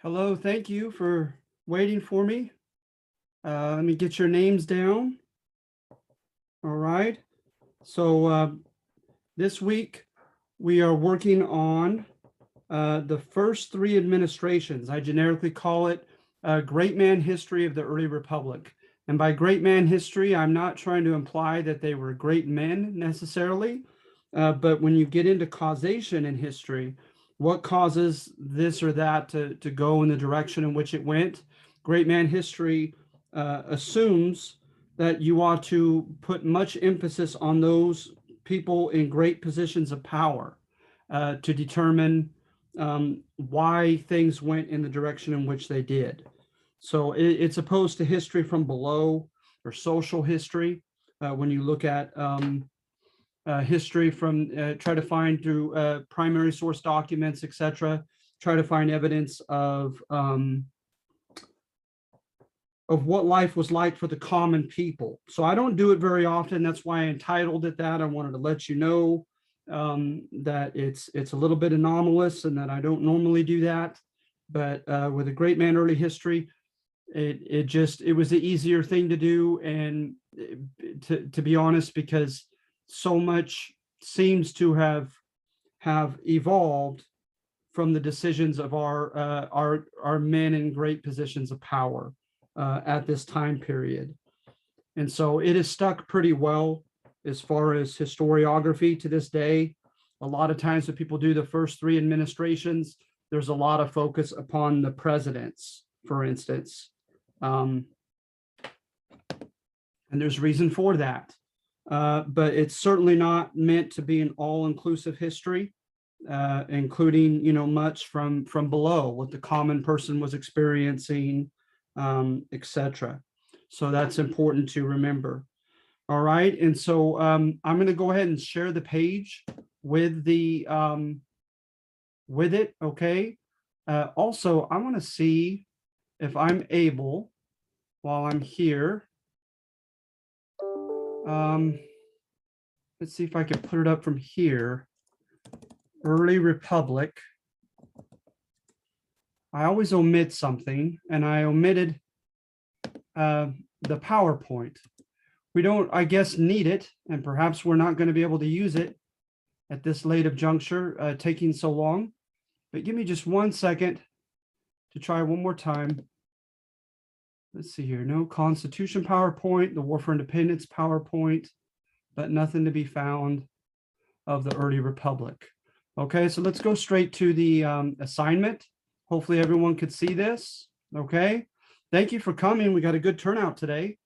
Hello, thank you for waiting for me. Let me get your names down. All right. So this week we are working on the first three administrations. I generically call it Great Man History of the Early Republic. And by great man history, I'm not trying to imply that they were great men necessarily, but when you get into causation in history, what causes this or that to go in the direction in which it went? Great man history assumes that you ought to put much emphasis on those people in great positions of power to determine why things went in the direction in which they did. So it's opposed to history from below or social history. When you look at history from, try to find through primary source documents, etc., try to find evidence of what life was like for the common people. So I don't do it very often. That's why I entitled it that. I wanted to let you know that it's a little bit anomalous and that I don't normally do that. But with a great man early history, it was the easier thing to do, and to be honest, because so much seems to have evolved from the decisions of our men in great positions of power at this time period. And so it is stuck pretty well as far as historiography to this day. A lot of times when people do the first three administrations, there's a lot of focus upon the presidents, for instance. And there's reason for that. But it's certainly not meant to be an all-inclusive history, including, much from below, what the common person was experiencing, etc. So that's important to remember. All right, and so I'm going to go ahead and share the page with the with it. Okay. Also, I want to see if I'm able, while I'm here, let's see if I can put it up from here. Early Republic. I always omit something, and I omitted the PowerPoint. We don't, I guess, need it, and perhaps we're not going to be able to use it at this late of juncture, taking so long. But give me just 1 second to try one more time. Let's see here. No Constitution PowerPoint, the War for Independence PowerPoint, but nothing to be found of the early Republic. Okay, so let's go straight to the assignment. Hopefully everyone could see this. Okay, thank you for coming. We got a good turnout today.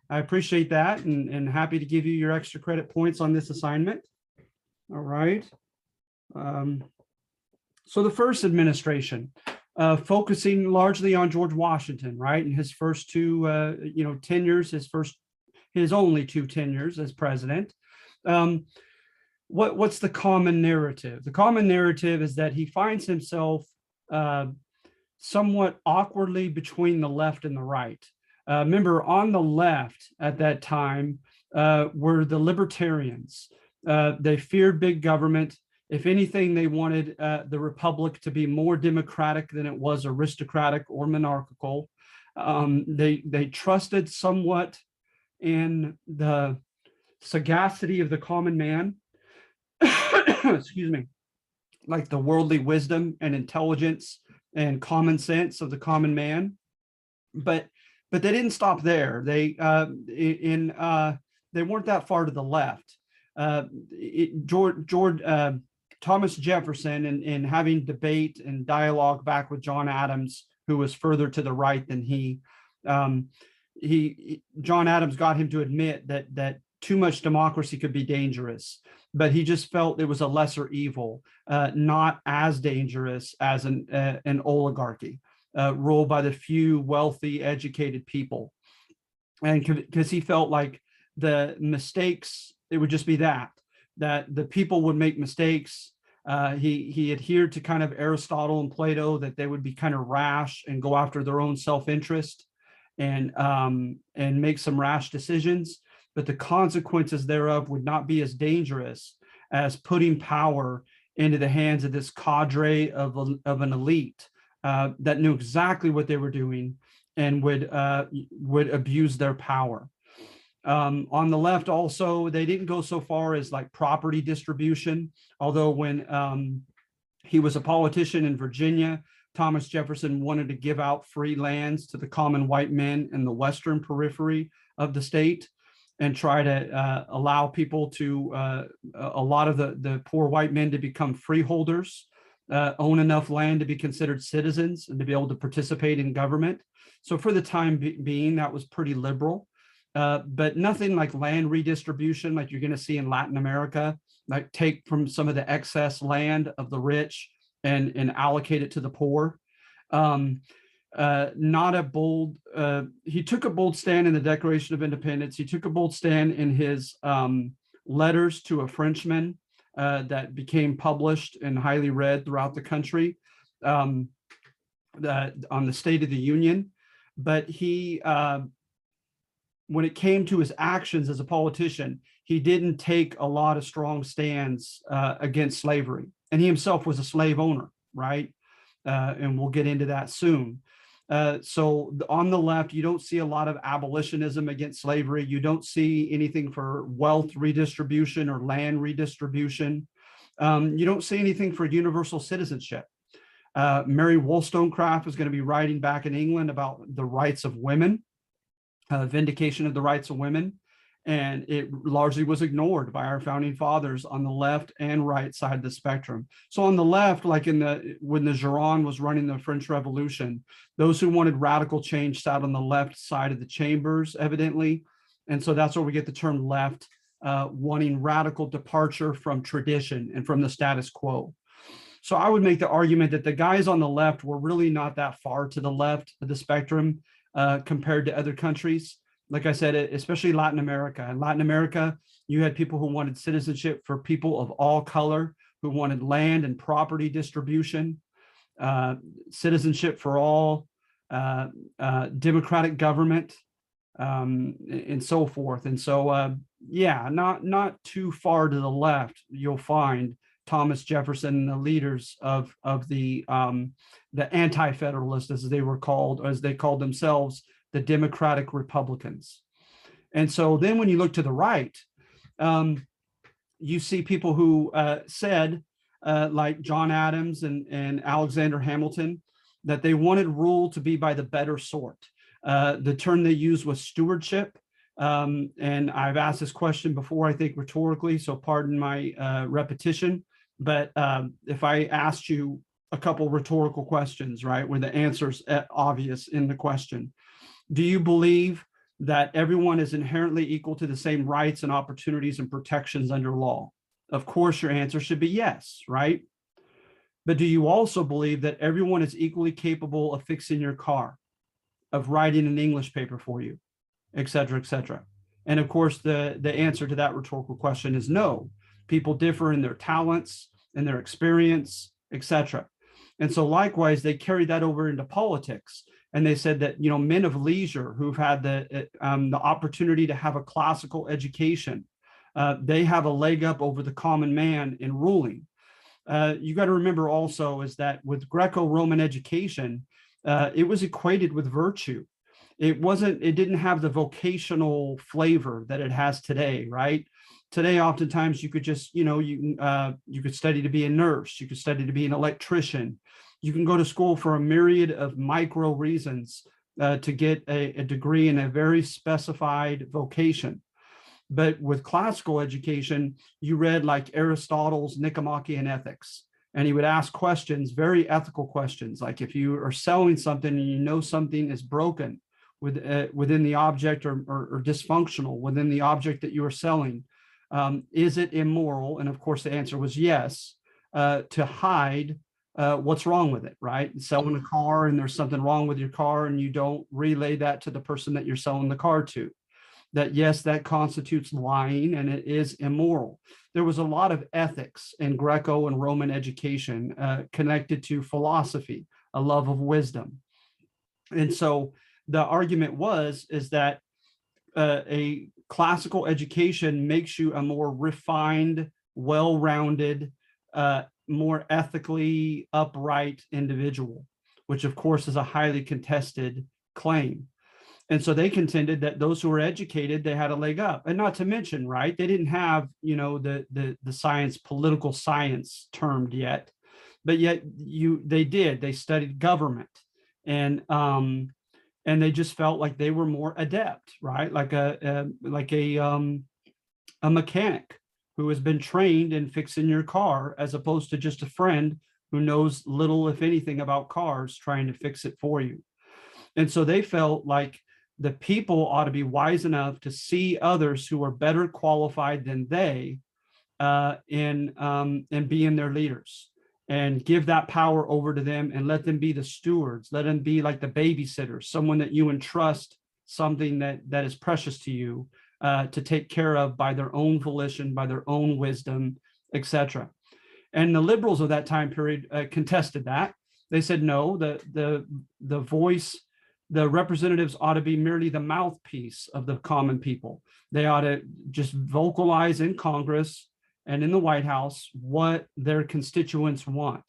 I appreciate that, and happy to give you your extra credit points on this assignment. All right. So the first administration, focusing largely on George Washington, right? In his first two, tenures, his only two tenures as president. What's the common narrative? The common narrative is that he finds himself somewhat awkwardly between the left and the right. Remember, on the left at that time were the libertarians. They feared big government. If anything, they wanted the republic to be more democratic than it was aristocratic or monarchical. They trusted somewhat in the sagacity of the common man, excuse me, like the worldly wisdom and intelligence and common sense of the common man. But they didn't stop there. They weren't that far to the left. Thomas Jefferson, in having debate and dialogue back with John Adams, who was further to the right than John Adams got him to admit that too much democracy could be dangerous, but he just felt it was a lesser evil, not as dangerous as an oligarchy ruled by the few wealthy, educated people. And because he felt like the mistakes, it would just be that the people would make mistakes. He adhered to kind of Aristotle and Plato, that they would be kind of rash and go after their own self-interest and make some rash decisions, but the consequences thereof would not be as dangerous as putting power into the hands of this cadre of an elite that knew exactly what they were doing and would abuse their power. On the left also, they didn't go so far as like property distribution, although when he was a politician in Virginia, Thomas Jefferson wanted to give out free lands to the common white men in the western periphery of the state and try to allow people to, a lot of the poor white men to become freeholders, own enough land to be considered citizens and to be able to participate in government. So for the time being, that was pretty liberal. But nothing like land redistribution like you're going to see in Latin America, like take from some of the excess land of the rich and allocate it to the poor. Not a bold, he took a bold stand in the Declaration of Independence. He took a bold stand in his letters to a Frenchman that became published and highly read throughout the country on the State of the Union. But he, when it came to his actions as a politician, he didn't take a lot of strong stands against slavery. And he himself was a slave owner, right? And we'll get into that soon. So on the left, you don't see a lot of abolitionism against slavery. You don't see anything for wealth redistribution or land redistribution. You don't see anything for universal citizenship. Mary Wollstonecraft is going to be writing back in England about the rights of women, vindication of the rights of women. And it largely was ignored by our founding fathers on the left and right side of the spectrum. So on the left, like when the Gironde was running the French Revolution, those who wanted radical change sat on the left side of the chambers, evidently. And so that's where we get the term left, wanting radical departure from tradition and from the status quo. So I would make the argument that the guys on the left were really not that far to the left of the spectrum compared to other countries. Like I said, especially Latin America. In Latin America, you had people who wanted citizenship for people of all color, who wanted land and property distribution, citizenship for all, democratic government, and so forth. And so, yeah, not too far to the left, you'll find Thomas Jefferson and the leaders of the anti-federalists, as they were called, or as they called themselves, the Democratic Republicans. And so then when you look to the right, you see people who said, like John Adams and Alexander Hamilton, that they wanted rule to be by the better sort. The term they used was stewardship. And I've asked this question before, I think rhetorically, so pardon my repetition. But if I asked you a couple rhetorical questions, right, where the answer's obvious in the question, do you believe that everyone is inherently equal to the same rights and opportunities and protections under law? Of course, your answer should be yes, right? But do you also believe that everyone is equally capable of fixing your car, of writing an English paper for you, et cetera, et cetera? And of course, the answer to that rhetorical question is no. People differ in their talents and their experience, et cetera. And so likewise, they carried that over into politics. And they said that, you know, men of leisure who've had the opportunity to have a classical education, they have a leg up over the common man in ruling. You got to remember also is that with Greco-Roman education, it was equated with virtue. It didn't have the vocational flavor that it has today, right? Today, oftentimes you could just, you could study to be a nurse, you could study to be an electrician. You can go to school for a myriad of micro reasons to get a degree in a very specified vocation. But with classical education, you read like Aristotle's Nicomachean Ethics, and he would ask questions, very ethical questions, like if you are selling something and you know something is broken within the object or dysfunctional within the object that you are selling, is it immoral? And of course, the answer was yes, to hide what's wrong with it, right? Selling a car and there's something wrong with your car and you don't relay that to the person that you're selling the car to. That yes, that constitutes lying and it is immoral. There was a lot of ethics in Greco and Roman education connected to philosophy, a love of wisdom. And so the argument is that a classical education makes you a more refined, well-rounded, more ethically upright individual. which of course is a highly contested claim. And so they contended that those who were educated, they had a leg up. And not to mention, right, they didn't have, the science, political science termed yet, but yet they studied government, and they just felt like they were more adept, right? Like a mechanic who has been trained in fixing your car, as opposed to just a friend who knows little, if anything, about cars trying to fix it for you. And so they felt like the people ought to be wise enough to see others who are better qualified than they in being their leaders, and give that power over to them, and let them be the stewards. Let them be like the babysitter, someone that you entrust something that is precious to you, to take care of by their own volition, by their own wisdom, etc. And the liberals of that time period contested that. They said, no, the voice, the representatives ought to be merely the mouthpiece of the common people. They ought to just vocalize in Congress and in the White House what their constituents want.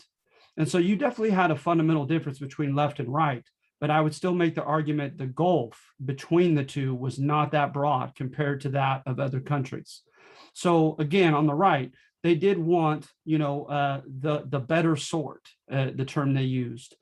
And so you definitely had a fundamental difference between left and right, but I would still make the argument the gulf between the two was not that broad compared to that of other countries. So again, on the right, they did want, the better sort, the term they used,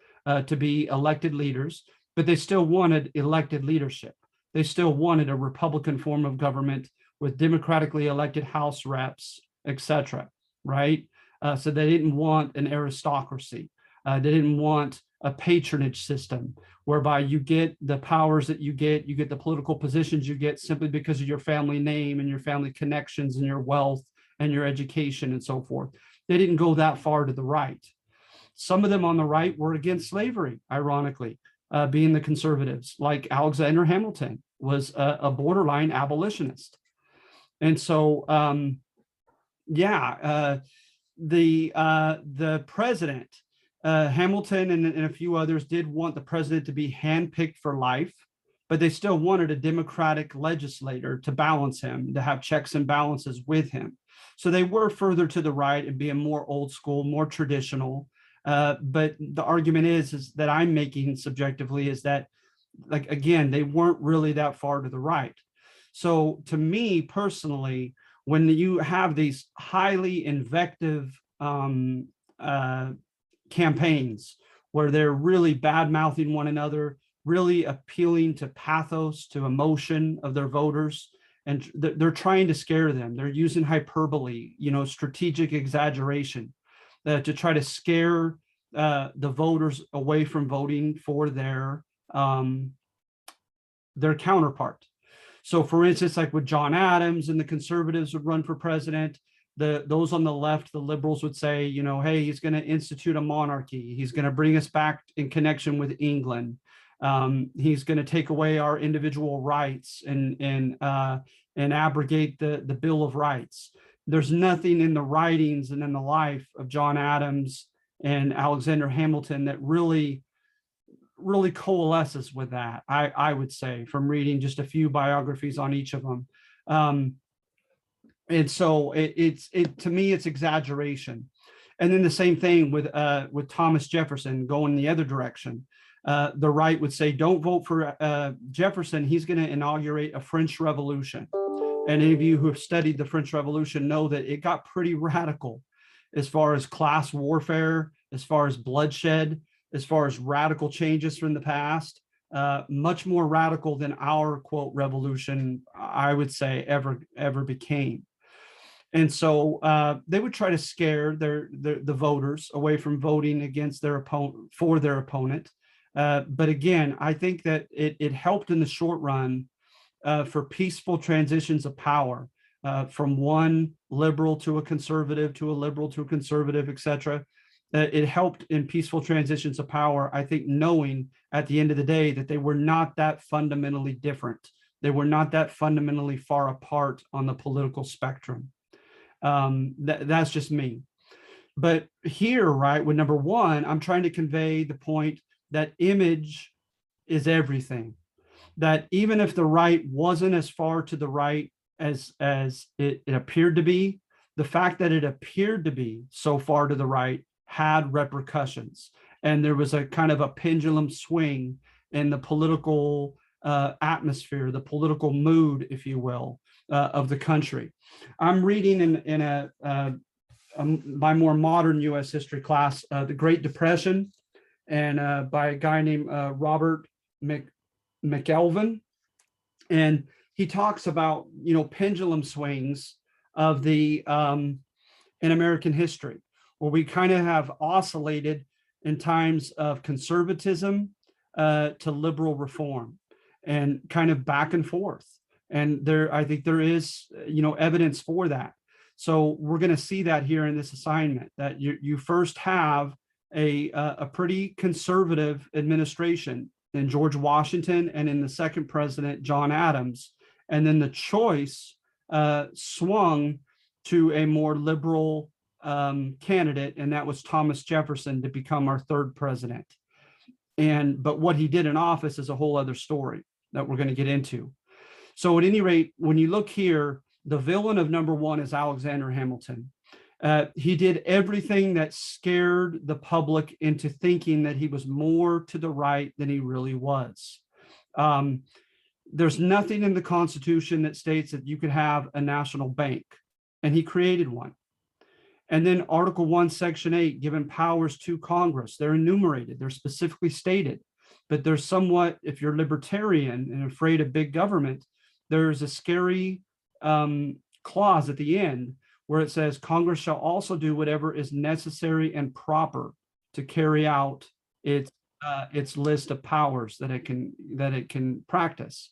to be elected leaders, but they still wanted elected leadership. They still wanted a Republican form of government with democratically elected House reps, etc. Right? So they didn't want an aristocracy. They didn't want a patronage system whereby you get the powers that you get the political positions you get simply because of your family name and your family connections and your wealth and your education and so forth. They didn't go that far to the right. Some of them on the right were against slavery, ironically, being the conservatives, like Alexander Hamilton was a borderline abolitionist. And so, the president, Hamilton and a few others did want the president to be handpicked for life, but they still wanted a democratic legislator to balance him, to have checks and balances with him. So they were further to the right and being more old school, more traditional. But the argument is that I'm making subjectively is that, like, again, they weren't really that far to the right. So to me personally, when you have these highly invective campaigns where they're really bad mouthing one another, really appealing to pathos, to emotion of their voters, and they're trying to scare them. They're using hyperbole, strategic exaggeration to try to scare the voters away from voting for their counterpart. So for instance, like with John Adams and the conservatives would run for president, those on the left, the liberals would say, hey, he's going to institute a monarchy. He's going to bring us back in connection with England. He's going to take away our individual rights and abrogate the Bill of Rights. There's nothing in the writings and in the life of John Adams and Alexander Hamilton that really coalesces with that, I would say, from reading just a few biographies on each of them. And so to me, it's exaggeration. And then the same thing with Thomas Jefferson going the other direction. The right would say, don't vote for Jefferson. He's going to inaugurate a French Revolution. And any of you who have studied the French Revolution know that it got pretty radical as far as class warfare, as far as bloodshed, as far as radical changes from the past, much more radical than our, quote, revolution, I would say, ever became. And so they would try to scare the voters away from voting against their opponent, for their opponent. But again, I think that it helped in the short run for peaceful transitions of power from one liberal to a conservative, to a liberal to a conservative, etc. It helped in peaceful transitions of power, I think, knowing at the end of the day that they were not that fundamentally different. They were not that fundamentally far apart on the political spectrum. That's just me. But here, right, with number one, I'm trying to convey the point that image is everything. That even if the right wasn't as far to the right as it appeared to be, the fact that it appeared to be so far to the right had repercussions. and there was a kind of a pendulum swing in the political atmosphere, the political mood, if you will, of the country. I'm reading in a my more modern U.S. history class, the Great Depression, and by a guy named Robert McElvin, and he talks about pendulum swings of the in American history, where we kind of have oscillated in times of conservatism to liberal reform, and kind of back and forth. And I think there is evidence for that. So we're going to see that here in this assignment, that you first have a pretty conservative administration in George Washington and in the second president, John Adams. And then the choice swung to a more liberal candidate, and that was Thomas Jefferson, to become our third president. But what he did in office is a whole other story that we're going to get into. So at any rate, when you look here, the villain of number one is Alexander Hamilton. He did everything that scared the public into thinking that he was more to the right than he really was. There's nothing in the Constitution that states that you could have a national bank, and he created one. And then Article 1, Section 8, given powers to Congress. They're enumerated, they're specifically stated, but there's somewhat, if you're libertarian and afraid of big government, there's a scary clause at the end where it says Congress shall also do whatever is necessary and proper to carry out its list of powers that it can practice.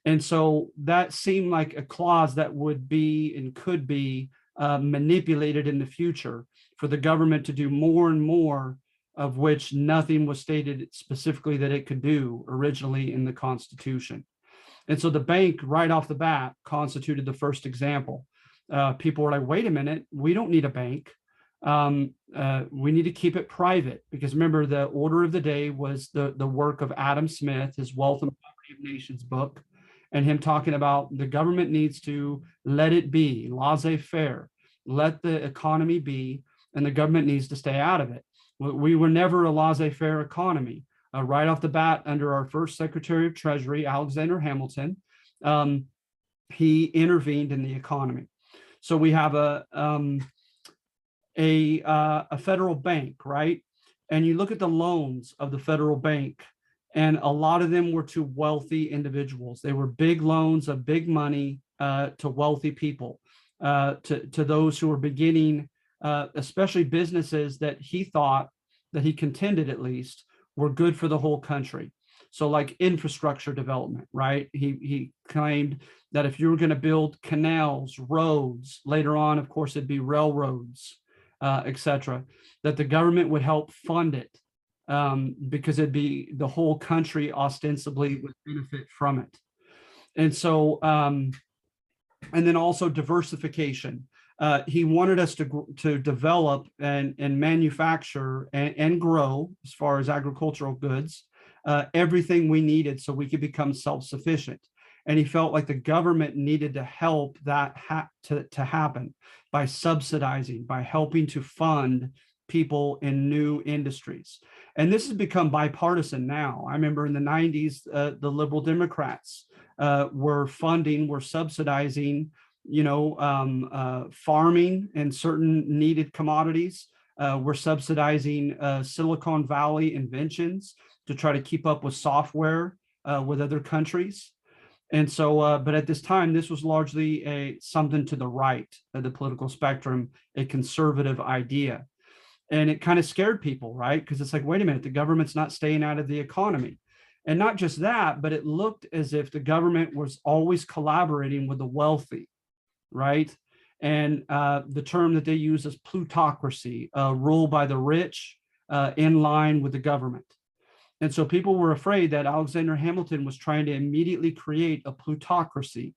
And so that seemed like a clause that would be and could be manipulated in the future for the government to do more and more, of which nothing was stated specifically that it could do originally in the Constitution. And so the bank right off the bat constituted the first example. People were like, wait a minute, we don't need a bank. We need to keep it private, because remember, the order of the day was the work of Adam Smith, his Wealth and Poverty of Nations book, and him talking about the government needs to let it be, laissez-faire, let the economy be, and the government needs to stay out of it. We were never a laissez-faire economy. Right off the bat, under our first Secretary of Treasury, Alexander Hamilton, he intervened in the economy. So we have a federal bank, right? And you look at the loans of the federal bank, and a lot of them were to wealthy individuals. They were big loans of big money to wealthy people, to those who were beginning, especially businesses that he contended at least, were good for the whole country. So like infrastructure development, right? He claimed that if you were going to build canals, roads, later on, of course, it'd be railroads, etc., that the government would help fund it, because it'd be the whole country ostensibly would benefit from it. And so, and then also diversification. He wanted us to develop and manufacture and grow, as far as agricultural goods, everything we needed so we could become self-sufficient. And he felt like the government needed to help that to happen by subsidizing, by helping to fund people in new industries. And this has become bipartisan now. I remember in the 90s, the liberal Democrats were subsidizing farming and certain needed commodities. We're subsidizing Silicon Valley inventions to try to keep up with software with other countries. And so, but at this time, this was largely something to the right of the political spectrum, a conservative idea. And it kind of scared people, right? Because it's like, wait a minute, the government's not staying out of the economy. And not just that, but it looked as if the government was always collaborating with the wealthy, right? And the term that they use is plutocracy, rule by the rich in line with the government. And so people were afraid that Alexander Hamilton was trying to immediately create a plutocracy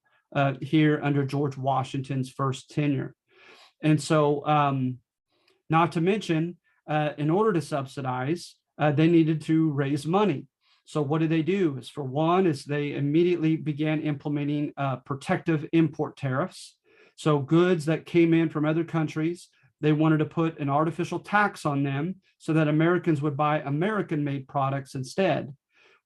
here under George Washington's first tenure. And so, not to mention, in order to subsidize, they needed to raise money. So what did they do? For one, they immediately began implementing protective import tariffs. So goods that came in from other countries They wanted to put an artificial tax on them so that Americans would buy American-made products instead.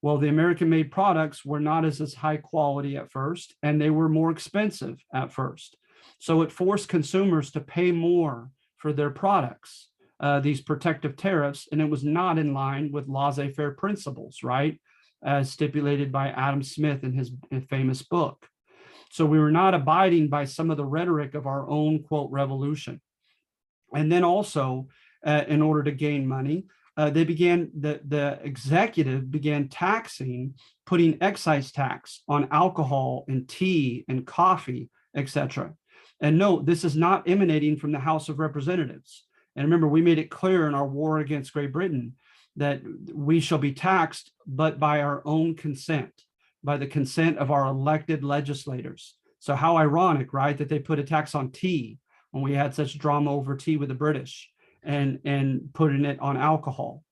Well, the American-made products were not as high quality at first, and they were more expensive at first. So it forced consumers to pay more for their products, these protective tariffs, and it was not in line with laissez-faire principles, right? As stipulated by Adam Smith in his famous book. So we were not abiding by some of the rhetoric of our own, quote, revolution. And then also, in order to gain money, the executive began taxing, putting excise tax on alcohol and tea and coffee, etc. And note, this is not emanating from the House of Representatives. And remember, we made it clear in our war against Great Britain that we shall be taxed, but by our own consent, by the consent of our elected legislators. So how ironic, right, that they put a tax on tea when we had such drama over tea with the British, and putting it on alcohol.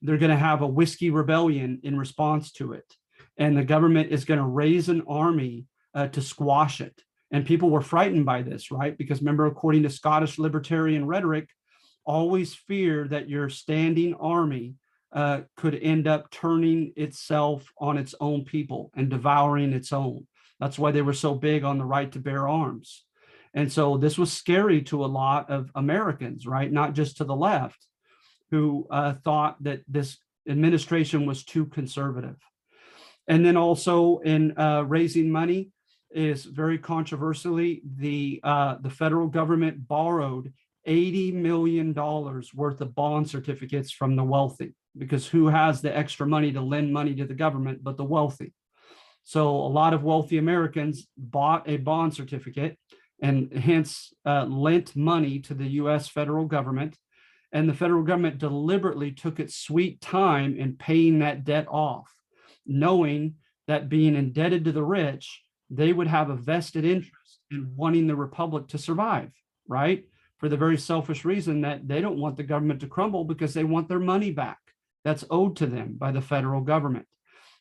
They're going to have a whiskey rebellion in response to it. And the government is going to raise an army to squash it. And people were frightened by this, right? Because remember, according to Scottish libertarian rhetoric, always fear that your standing army could end up turning itself on its own people and devouring its own. That's why they were so big on the right to bear arms. And so this was scary to a lot of Americans, right? Not just to the left, who thought that this administration was too conservative. And then also in raising money is very controversially, the federal government borrowed $80 million worth of bond certificates from the wealthy, because who has the extra money to lend money to the government but the wealthy? So a lot of wealthy Americans bought a bond certificate and hence lent money to the US federal government. And the federal government deliberately took its sweet time in paying that debt off, knowing that being indebted to the rich, they would have a vested interest in wanting the republic to survive, right? For the very selfish reason that they don't want the government to crumble because they want their money back that's owed to them by the federal government.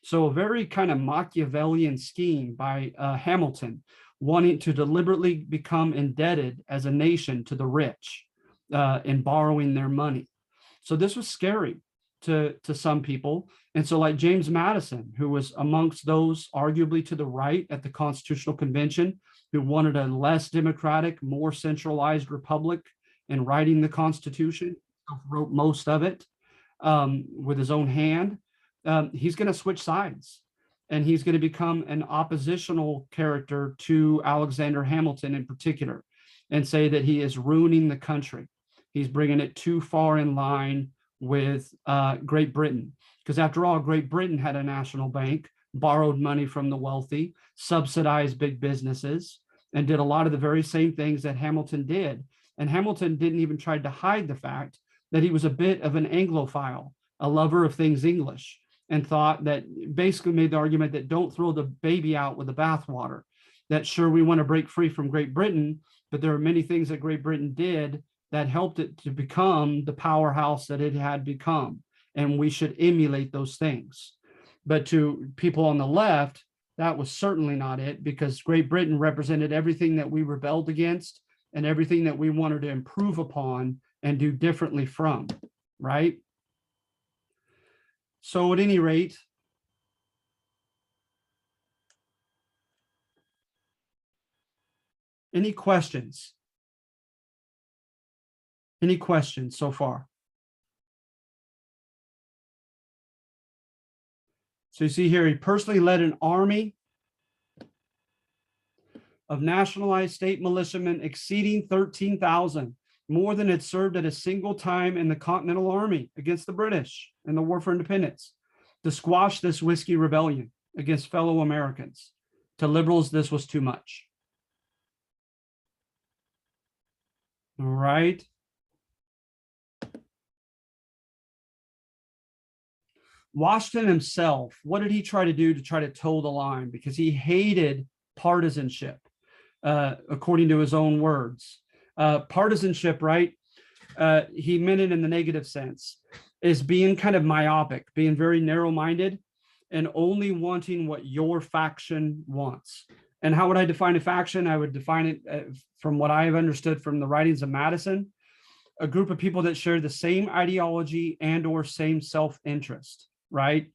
So a very kind of Machiavellian scheme by Hamilton, wanting to deliberately become indebted as a nation to the rich and borrowing their money. So this was scary to some people. And so like James Madison, who was amongst those arguably to the right at the Constitutional Convention, who wanted a less democratic, more centralized republic in writing the Constitution, wrote most of it with his own hand, he's going to switch sides. And he's going to become an oppositional character to Alexander Hamilton in particular, and say that he is ruining the country. He's bringing it too far in line with Great Britain. Because after all, Great Britain had a national bank, borrowed money from the wealthy, subsidized big businesses, and did a lot of the very same things that Hamilton did. And Hamilton didn't even try to hide the fact that he was a bit of an Anglophile, a lover of things English, and thought that, basically made the argument that don't throw the baby out with the bathwater, that sure, we want to break free from Great Britain, but there are many things that Great Britain did that helped it to become the powerhouse that it had become. And we should emulate those things. But to people on the left, that was certainly not it, because Great Britain represented everything that we rebelled against and everything that we wanted to improve upon and do differently from, right? So at any rate, any questions? Any questions so far? So you see here, he personally led an army of nationalized state militiamen exceeding 13,000, more than had served at a single time in the Continental Army against the British in the War for Independence, to squash this whiskey rebellion against fellow Americans. To liberals, this was too much. All right. Washington himself, what did he try to do to try to toe the line? Because he hated partisanship, according to his own words. Partisanship, right? He meant it in the negative sense, is being kind of myopic, being very narrow-minded, and only wanting what your faction wants. And how would I define a faction? I would define it from what I have understood from the writings of Madison, a group of people that share the same ideology and or same self-interest, right?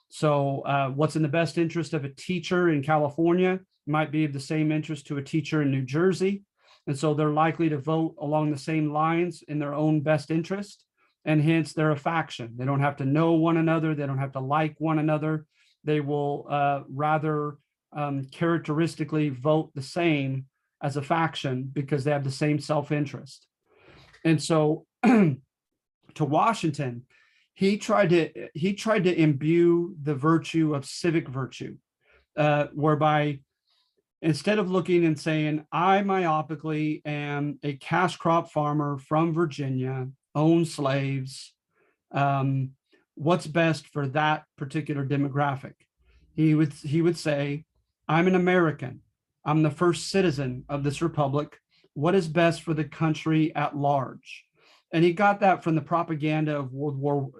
So what's in the best interest of a teacher in California might be of the same interest to a teacher in New Jersey. And so they're likely to vote along the same lines in their own best interest. And hence they're a faction. They don't have to know one another. They don't have to like one another. They will rather characteristically vote the same as a faction because they have the same self-interest. And so to Washington, he tried to imbue the virtue of civic virtue, whereby instead of looking and saying, I myopically am a cash crop farmer from Virginia, own slaves, what's best for that particular demographic? He would say, I'm an American. I'm the first citizen of this republic. What is best for the country at large? And he got that from the propaganda of from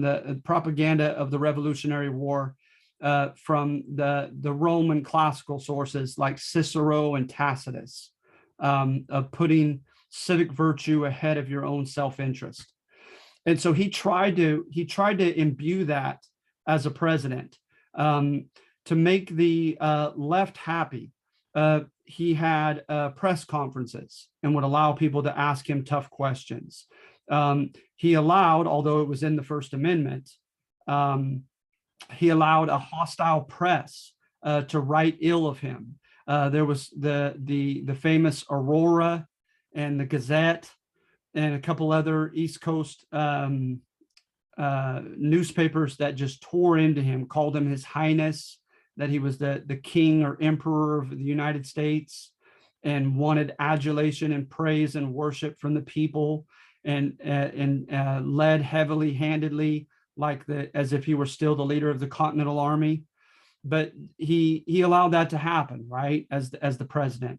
the propaganda of the Revolutionary War, from the Roman classical sources like Cicero and Tacitus, of putting civic virtue ahead of your own self-interest. And so he tried to imbue that as a president, to make the left happy. He had press conferences and would allow people to ask him tough questions. He allowed, although it was in the First Amendment, he allowed a hostile press to write ill of him. There was the famous Aurora and the Gazette and a couple other East Coast newspapers that just tore into him, called him His Highness, that he was the king or emperor of the United States, and wanted adulation and praise and worship from the people, and led heavily handedly, as if he were still the leader of the Continental Army. But he allowed that to happen, right, as the president.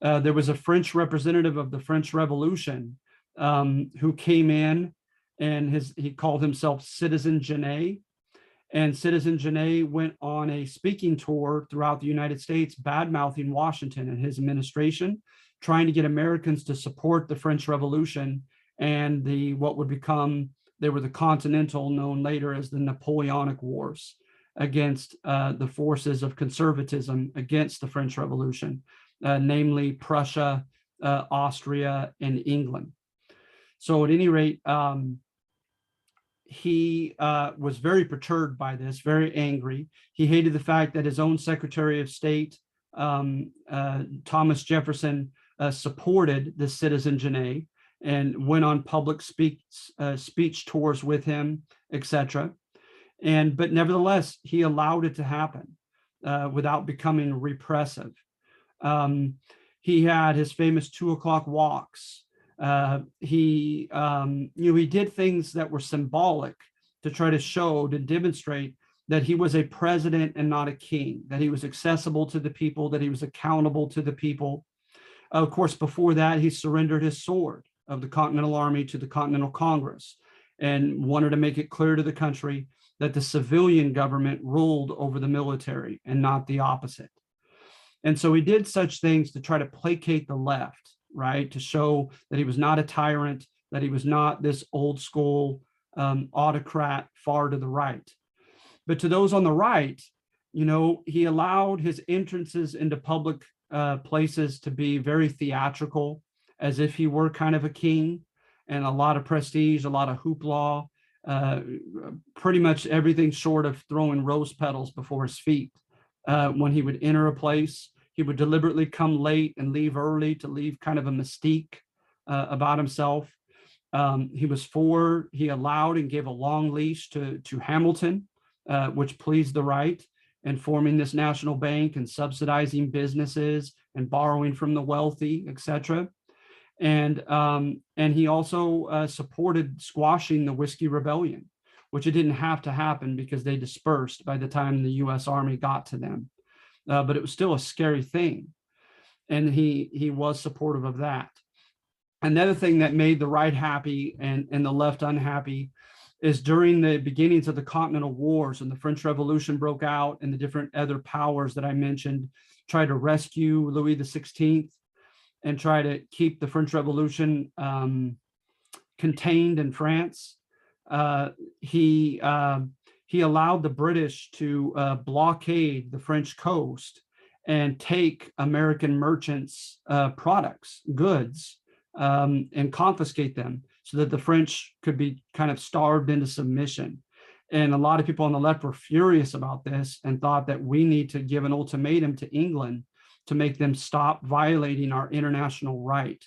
There was a French representative of the French Revolution who came in, and he called himself Citizen Genet. And Citizen Genet went on a speaking tour throughout the United States, bad-mouthing Washington and his administration, trying to get Americans to support the French Revolution and what would become, they were the Continental, known later as the Napoleonic Wars, against the forces of conservatism against the French Revolution, namely Prussia, Austria, and England. So at any rate, he was very perturbed by this, very angry. He hated the fact that his own Secretary of State, Thomas Jefferson, supported the Citizen Genet and went on public speech tours with him, etc. But nevertheless, he allowed it to happen without becoming repressive. He had his famous 2 o'clock walks. He did things that were symbolic to try to demonstrate that he was a president and not a king, that he was accessible to the people, that he was accountable to the people. Of course, before that, he surrendered his sword of the Continental Army to the Continental Congress and wanted to make it clear to the country that the civilian government ruled over the military and not the opposite. And so he did such things to try to placate the left, right? To show that he was not a tyrant, that he was not this old school autocrat far to the right. But to those on the right, he allowed his entrances into public places to be very theatrical, as if he were kind of a king, and a lot of prestige, a lot of hoopla, pretty much everything short of throwing rose petals before his feet. When he would enter a place, he would deliberately come late and leave early to leave kind of a mystique about himself. He allowed and gave a long leash to Hamilton, which pleased the right, and forming this national bank and subsidizing businesses and borrowing from the wealthy, etc. And he also supported squashing the Whiskey Rebellion, which it didn't have to happen because they dispersed by the time the U.S. Army got to them. But it was still a scary thing. And he was supportive of that. Another thing that made the right happy and the left unhappy is during the beginnings of the Continental Wars, and the French Revolution broke out, and the different other powers that I mentioned tried to rescue Louis XVI. and try to keep the French Revolution contained in France. He allowed the British to blockade the French coast and take American merchants' products, goods, and confiscate them so that the French could be kind of starved into submission. And a lot of people on the left were furious about this and thought that we need to give an ultimatum to England to make them stop violating our international right.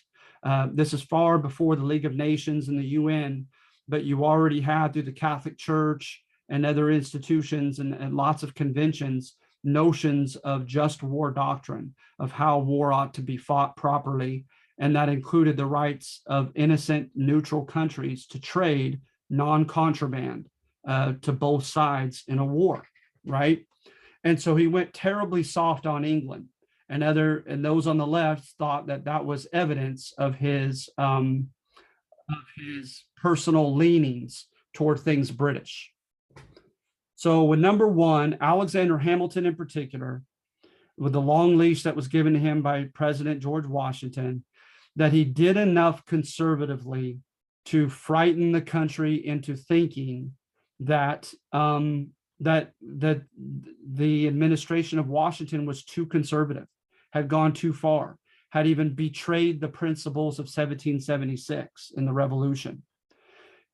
This is far before the League of Nations and the UN, but you already had through the Catholic Church and other institutions and lots of conventions, notions of just war doctrine, of how war ought to be fought properly. And that included the rights of innocent neutral countries to trade non-contraband to both sides in a war, right? And so he went terribly soft on England, and those on the left thought that that was evidence of his personal leanings toward things British. So with number one, Alexander Hamilton in particular, with the long leash that was given to him by President George Washington, that he did enough conservatively to frighten the country into thinking that that the administration of Washington was too conservative, had gone too far, had even betrayed the principles of 1776 in the Revolution.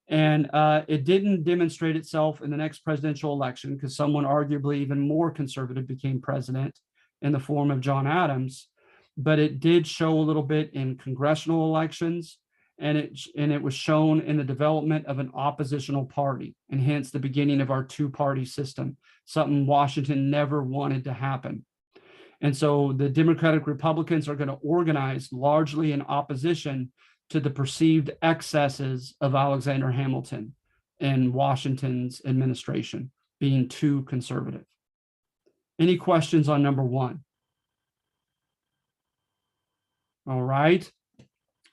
And it didn't demonstrate itself in the next presidential election because someone arguably even more conservative became president in the form of John Adams. But it did show a little bit in congressional elections, and it was shown in the development of an oppositional party, and hence the beginning of our two-party system, something Washington never wanted to happen. And so the Democratic Republicans are going to organize largely in opposition to the perceived excesses of Alexander Hamilton and Washington's administration being too conservative. Any questions on number one? All right.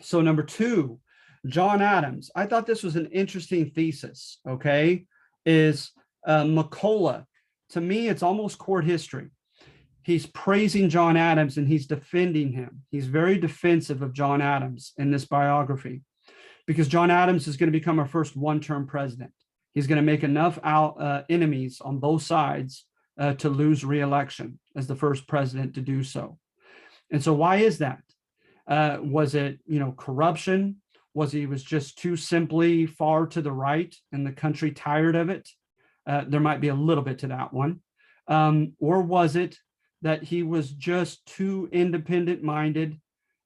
So number two, John Adams. I thought this was an interesting thesis, okay, is McCullough. To me, it's almost court history. He's praising John Adams and he's defending him. He's very defensive of John Adams in this biography because John Adams is going to become our first one-term president. He's going to make enough enemies on both sides to lose re-election as the first president to do so. And so why is that? Was it, corruption? Was he just too simply far to the right and the country tired of it? There might be a little bit to that one. Or was it that he was just too independent-minded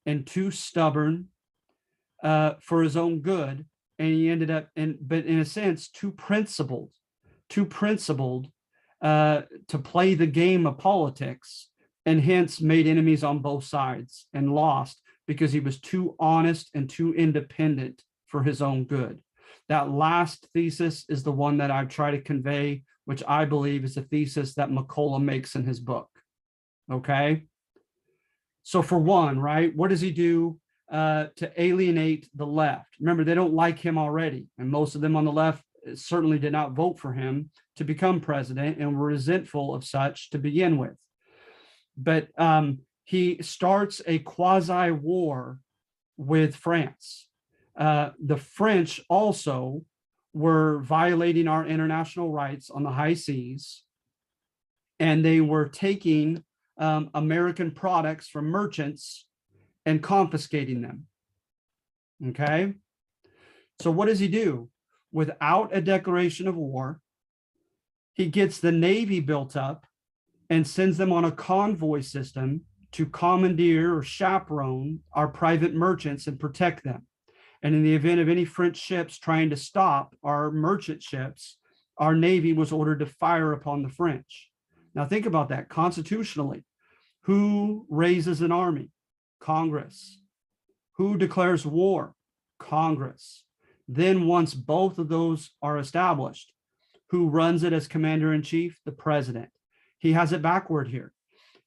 and too stubborn for his own good, and he ended up, but in a sense, too principled to play the game of politics, and hence made enemies on both sides and lost because he was too honest and too independent for his own good. That last thesis is the one that I've tried to convey, which I believe is a thesis that McCullough makes in his book. Okay. So for one, right, what does he do to alienate the left? Remember, they don't like him already. And most of them on the left certainly did not vote for him to become president and were resentful of such to begin with. But he starts a quasi-war with France. The French also were violating our international rights on the high seas, and they were taking American products from merchants and confiscating them. Okay. So what does he do? Without a declaration of war, he gets the Navy built up and sends them on a convoy system to commandeer or chaperone our private merchants and protect them. And in the event of any French ships trying to stop our merchant ships, our Navy was ordered to fire upon the French. Now think about that constitutionally. Who raises an army? Congress. Who declares war? Congress. Then once both of those are established, who runs it as commander-in-chief? The president. He has it backward here.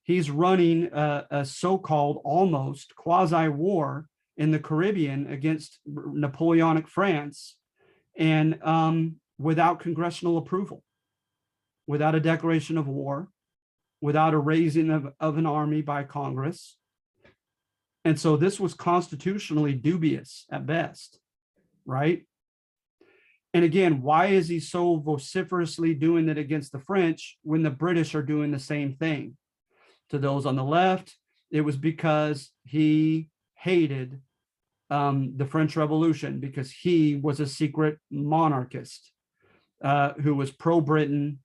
He's running a so-called almost quasi-war in the Caribbean against Napoleonic France, and without congressional approval, without a declaration of war, without a raising of an army by Congress. And so this was constitutionally dubious at best, right? And again, why is he so vociferously doing it against the French when the British are doing the same thing? To those on the left, it was because he hated the French Revolution, because he was a secret monarchist who was pro-Britain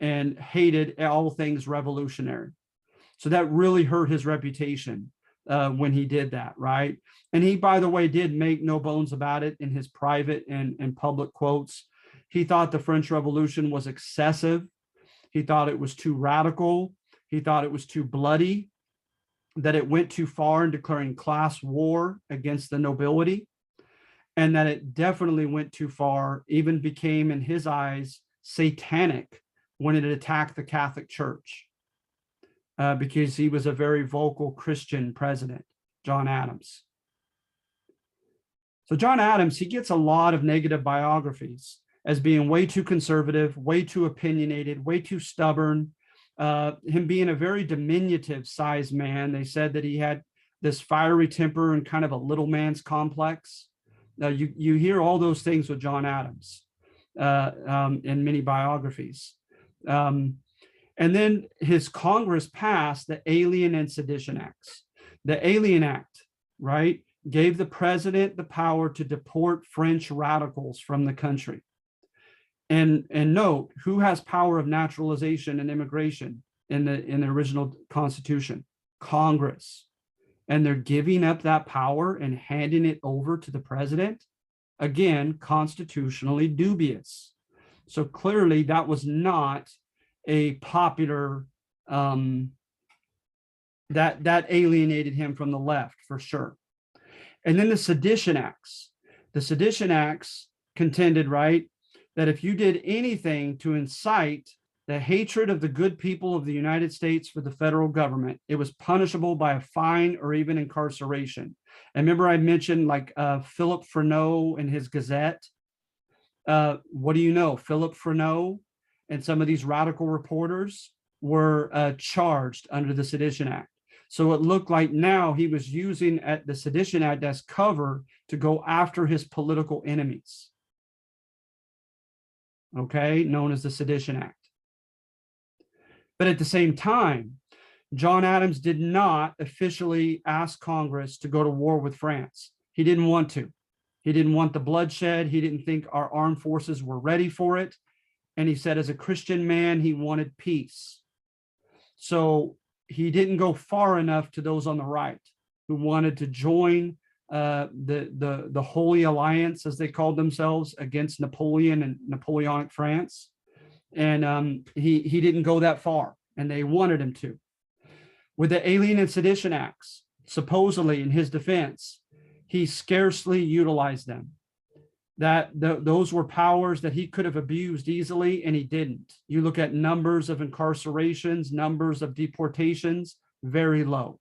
and hated all things revolutionary. So that really hurt his reputation when he did that, right? And he, by the way, did make no bones about it in his private and public quotes. He thought the French Revolution was excessive. He thought it was too radical. He thought it was too bloody, that it went too far in declaring class war against the nobility, and that it definitely went too far, even became, in his eyes, satanic when it attacked the Catholic Church, because he was a very vocal Christian president, John Adams. So John Adams, he gets a lot of negative biographies as being way too conservative, way too opinionated, way too stubborn, him being a very diminutive sized man. They said that he had this fiery temper and kind of a little man's complex. You hear all those things with John Adams in many biographies. And then his Congress passed the Alien and Sedition Acts. The Alien Act, right, gave the president the power to deport French radicals from the country. And note, who has power of naturalization and immigration in the original Constitution? Congress. And they're giving up that power and handing it over to the president. Again, constitutionally dubious. So clearly that was not a popular, that alienated him from the left for sure. And then the Sedition Acts. The Sedition Acts contended, right, that if you did anything to incite the hatred of the good people of the United States for the federal government, it was punishable by a fine or even incarceration. And remember I mentioned like Philip Freneau and his Gazette. What do you know? Philip Freneau and some of these radical reporters were charged under the Sedition Act. So it looked like now he was using the Sedition Act as cover to go after his political enemies. Okay, known as the Sedition Act. But at the same time, John Adams did not officially ask Congress to go to war with France. He didn't want to. He didn't want the bloodshed. He didn't think our armed forces were ready for it. And he said, as a Christian man, he wanted peace. So he didn't go far enough to those on the right who wanted to join the Holy Alliance, as they called themselves, against Napoleon and Napoleonic France. And he didn't go that far, and they wanted him to. With the Alien and Sedition Acts, supposedly in his defense, he scarcely utilized them. Those were powers that he could have abused easily, and he didn't. You look at numbers of incarcerations, numbers of deportations, very low.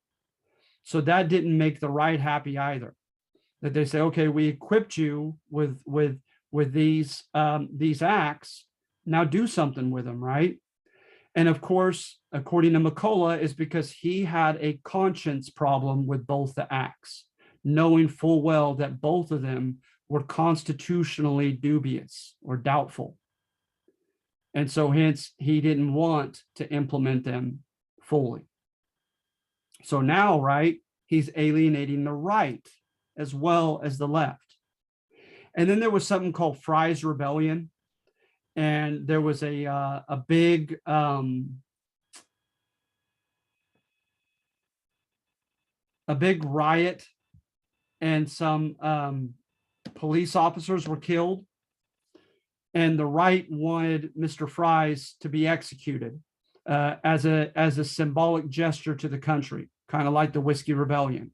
So that didn't make the right happy either. That they say, okay, we equipped you with these acts. Now do something with them, right? And of course, according to McCullough, is because he had a conscience problem with both the acts, knowing full well that both of them were constitutionally dubious or doubtful. And so hence he didn't want to implement them fully. So now, right, he's alienating the right as well as the left. And then there was something called Fry's Rebellion. And there was a big riot, and some police officers were killed. And the right wanted Mr. Fry's to be executed as a symbolic gesture to the country, kind of like the Whiskey Rebellion,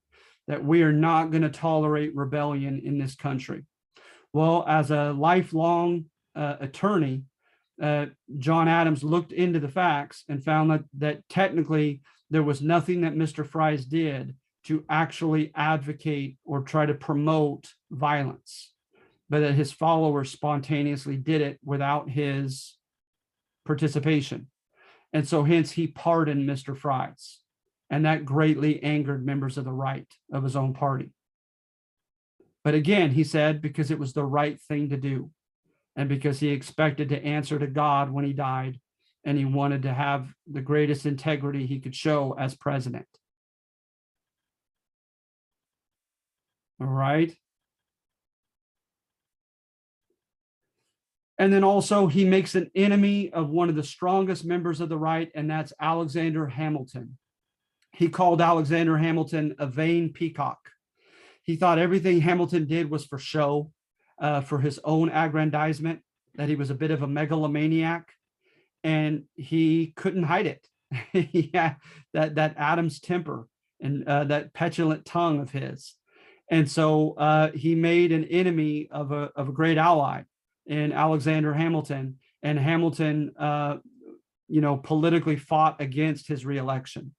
that we are not going to tolerate rebellion in this country. Well, as a lifelong attorney, John Adams looked into the facts and found that technically there was nothing that Mr. Fry's did to actually advocate or try to promote violence, but that his followers spontaneously did it without his participation. And so hence he pardoned Mr. Fry's. And that greatly angered members of the right of his own party. But again, he said, because it was the right thing to do, and because he expected to answer to God when he died, and he wanted to have the greatest integrity he could show as president. All right. And then also he makes an enemy of one of the strongest members of the right, and that's Alexander Hamilton. He called Alexander Hamilton a vain peacock. He thought everything Hamilton did was for show, for his own aggrandizement, that he was a bit of a megalomaniac, and he couldn't hide it. He had that Adam's temper and that petulant tongue of his. And so he made an enemy of a great ally in Alexander Hamilton, and Hamilton, politically fought against his reelection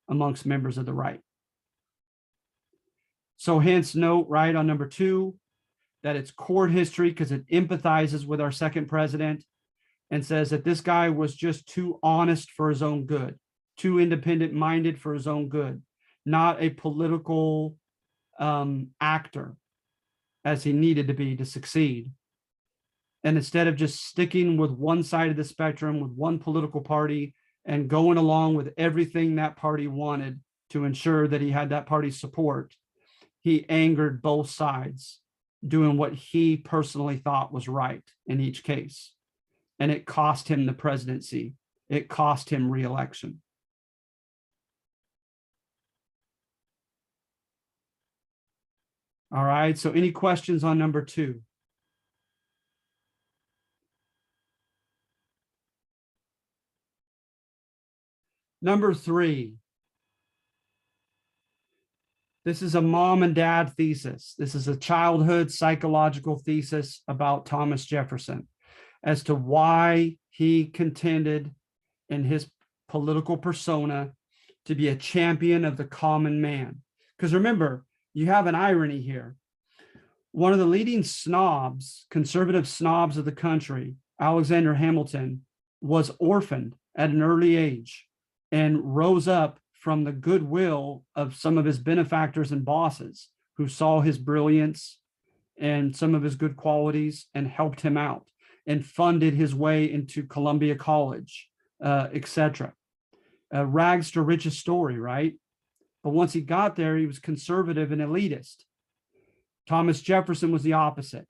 amongst members of the right. So hence note, right, on number 2, that it's court history because it empathizes with our second president and says that this guy was just too honest for his own good, too independent minded for his own good, not a political actor as he needed to be to succeed. And instead of just sticking with one side of the spectrum, with one political party, and going along with everything that party wanted to ensure that he had that party's support, he angered both sides, doing what he personally thought was right in each case. And it cost him the presidency. It cost him re-election. All right, so any questions on number 2? Number 3. This is a mom and dad thesis. This is a childhood psychological thesis about Thomas Jefferson as to why he contended in his political persona to be a champion of the common man. Because remember, you have an irony here. One of the leading snobs, conservative snobs of the country, Alexander Hamilton, was orphaned at an early age and rose up from the goodwill of some of his benefactors and bosses who saw his brilliance and some of his good qualities and helped him out and funded his way into Columbia College, etc. Rags to riches story, right? But once he got there, he was conservative and elitist. Thomas Jefferson was the opposite.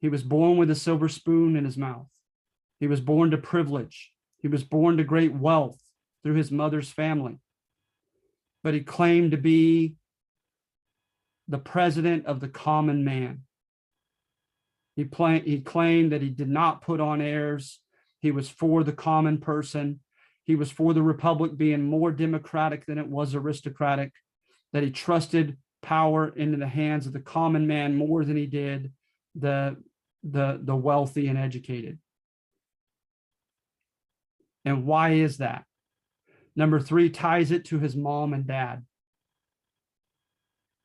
He was born with a silver spoon in his mouth. He was born to privilege. He was born to great wealth through his mother's family. But he claimed to be the president of the common man. He claimed that he did not put on airs. He was for the common person. He was for the republic being more democratic than it was aristocratic, that he trusted power into the hands of the common man more than he did the wealthy and educated. And why is that? Number 3 ties it to his mom and dad.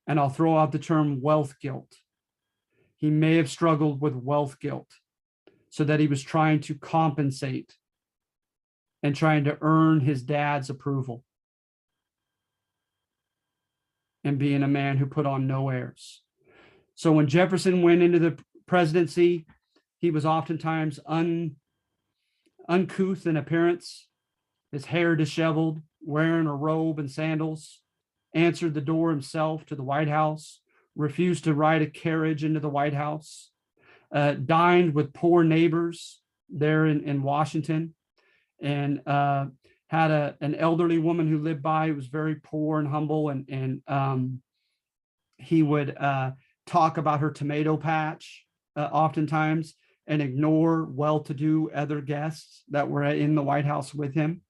And I'll throw out the term wealth guilt. He may have struggled with wealth guilt so that he was trying to compensate and trying to earn his dad's approval and being a man who put on no airs. So when Jefferson went into the presidency, he was oftentimes uncouth in appearance, his hair disheveled, wearing a robe and sandals, answered the door himself to the White House, refused to ride a carriage into the White House, dined with poor neighbors there in Washington, and had an elderly woman who lived by who was very poor and humble, and he would talk about her tomato patch oftentimes and ignore well-to-do other guests that were in the White House with him.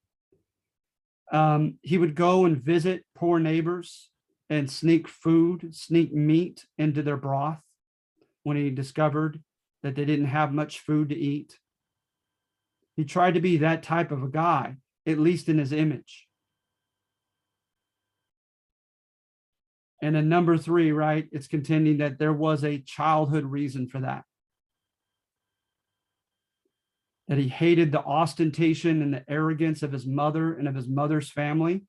He would go and visit poor neighbors and sneak meat into their broth when he discovered that they didn't have much food to eat. He tried to be that type of a guy, at least in his image. And then number 3, right, it's contending that there was a childhood reason for that. That he hated the ostentation and the arrogance of his mother and of his mother's family,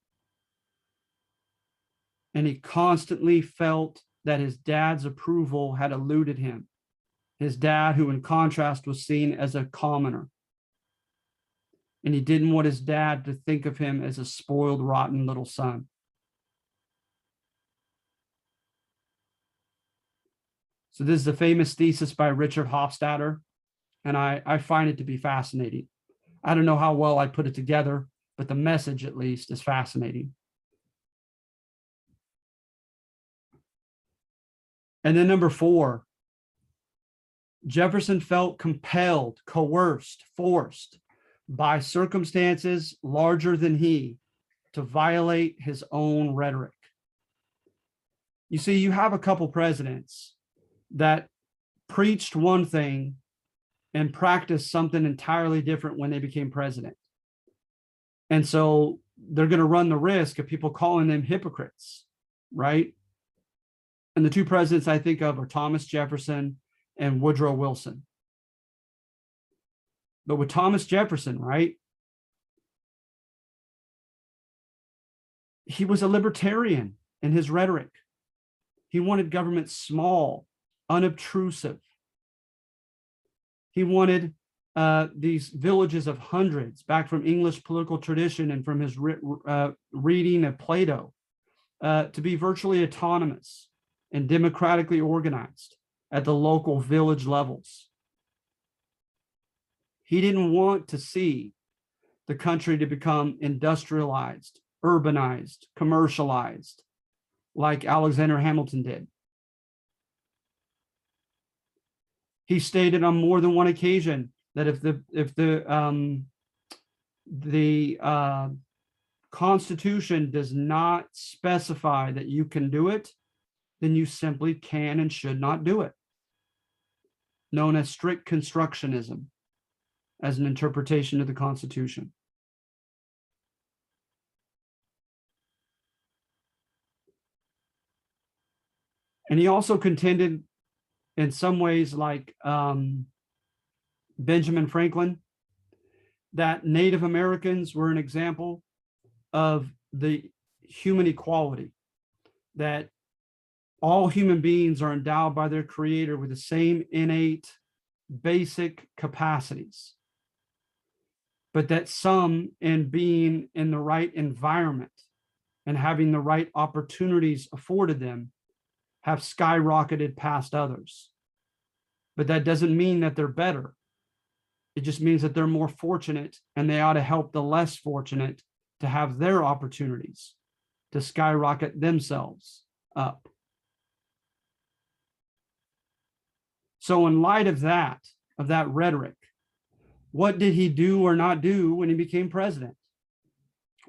and he constantly felt that his dad's approval had eluded him. His dad, who in contrast was seen as a commoner. And he didn't want his dad to think of him as a spoiled, rotten little son. So this is a famous thesis by Richard Hofstadter, and I find it to be fascinating. I don't know how well I put it together, but the message, at least, is fascinating. And then number 4, Jefferson felt compelled, coerced, forced by circumstances larger than he to violate his own rhetoric. You see, you have a couple presidents that preached one thing and practiced something entirely different when they became president. And so they're going to run the risk of people calling them hypocrites, right? And the 2 presidents I think of are Thomas Jefferson and Woodrow Wilson. But with Thomas Jefferson, right, he was a libertarian in his rhetoric. He wanted government small, unobtrusive. He wanted these villages of hundreds, back from English political tradition and from his reading of Plato, to be virtually autonomous and democratically organized at the local village levels. He didn't want to see the country to become industrialized, urbanized, commercialized, like Alexander Hamilton did. He stated on more than one occasion that if the Constitution does not specify that you can do it, then you simply can and should not do it. Known as strict constructionism as an interpretation of the Constitution. And he also contended in some ways, like Benjamin Franklin, that Native Americans were an example of the human equality, that all human beings are endowed by their creator with the same innate basic capacities, but that some, in being in the right environment and having the right opportunities afforded them, have skyrocketed past others. But that doesn't mean that they're better. It just means that they're more fortunate, and they ought to help the less fortunate to have their opportunities to skyrocket themselves up. So in light of that rhetoric, what did he do or not do when he became president?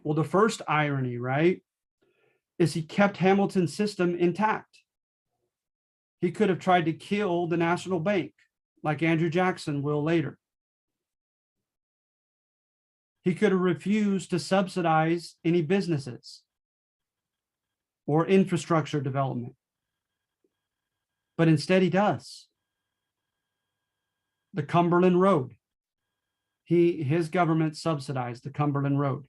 Well, the first irony, right, is he kept Hamilton's system intact. He could have tried to kill the national bank, like Andrew Jackson will later. He could have refused to subsidize any businesses or infrastructure development. But instead he does. The Cumberland Road. His government subsidized the Cumberland Road.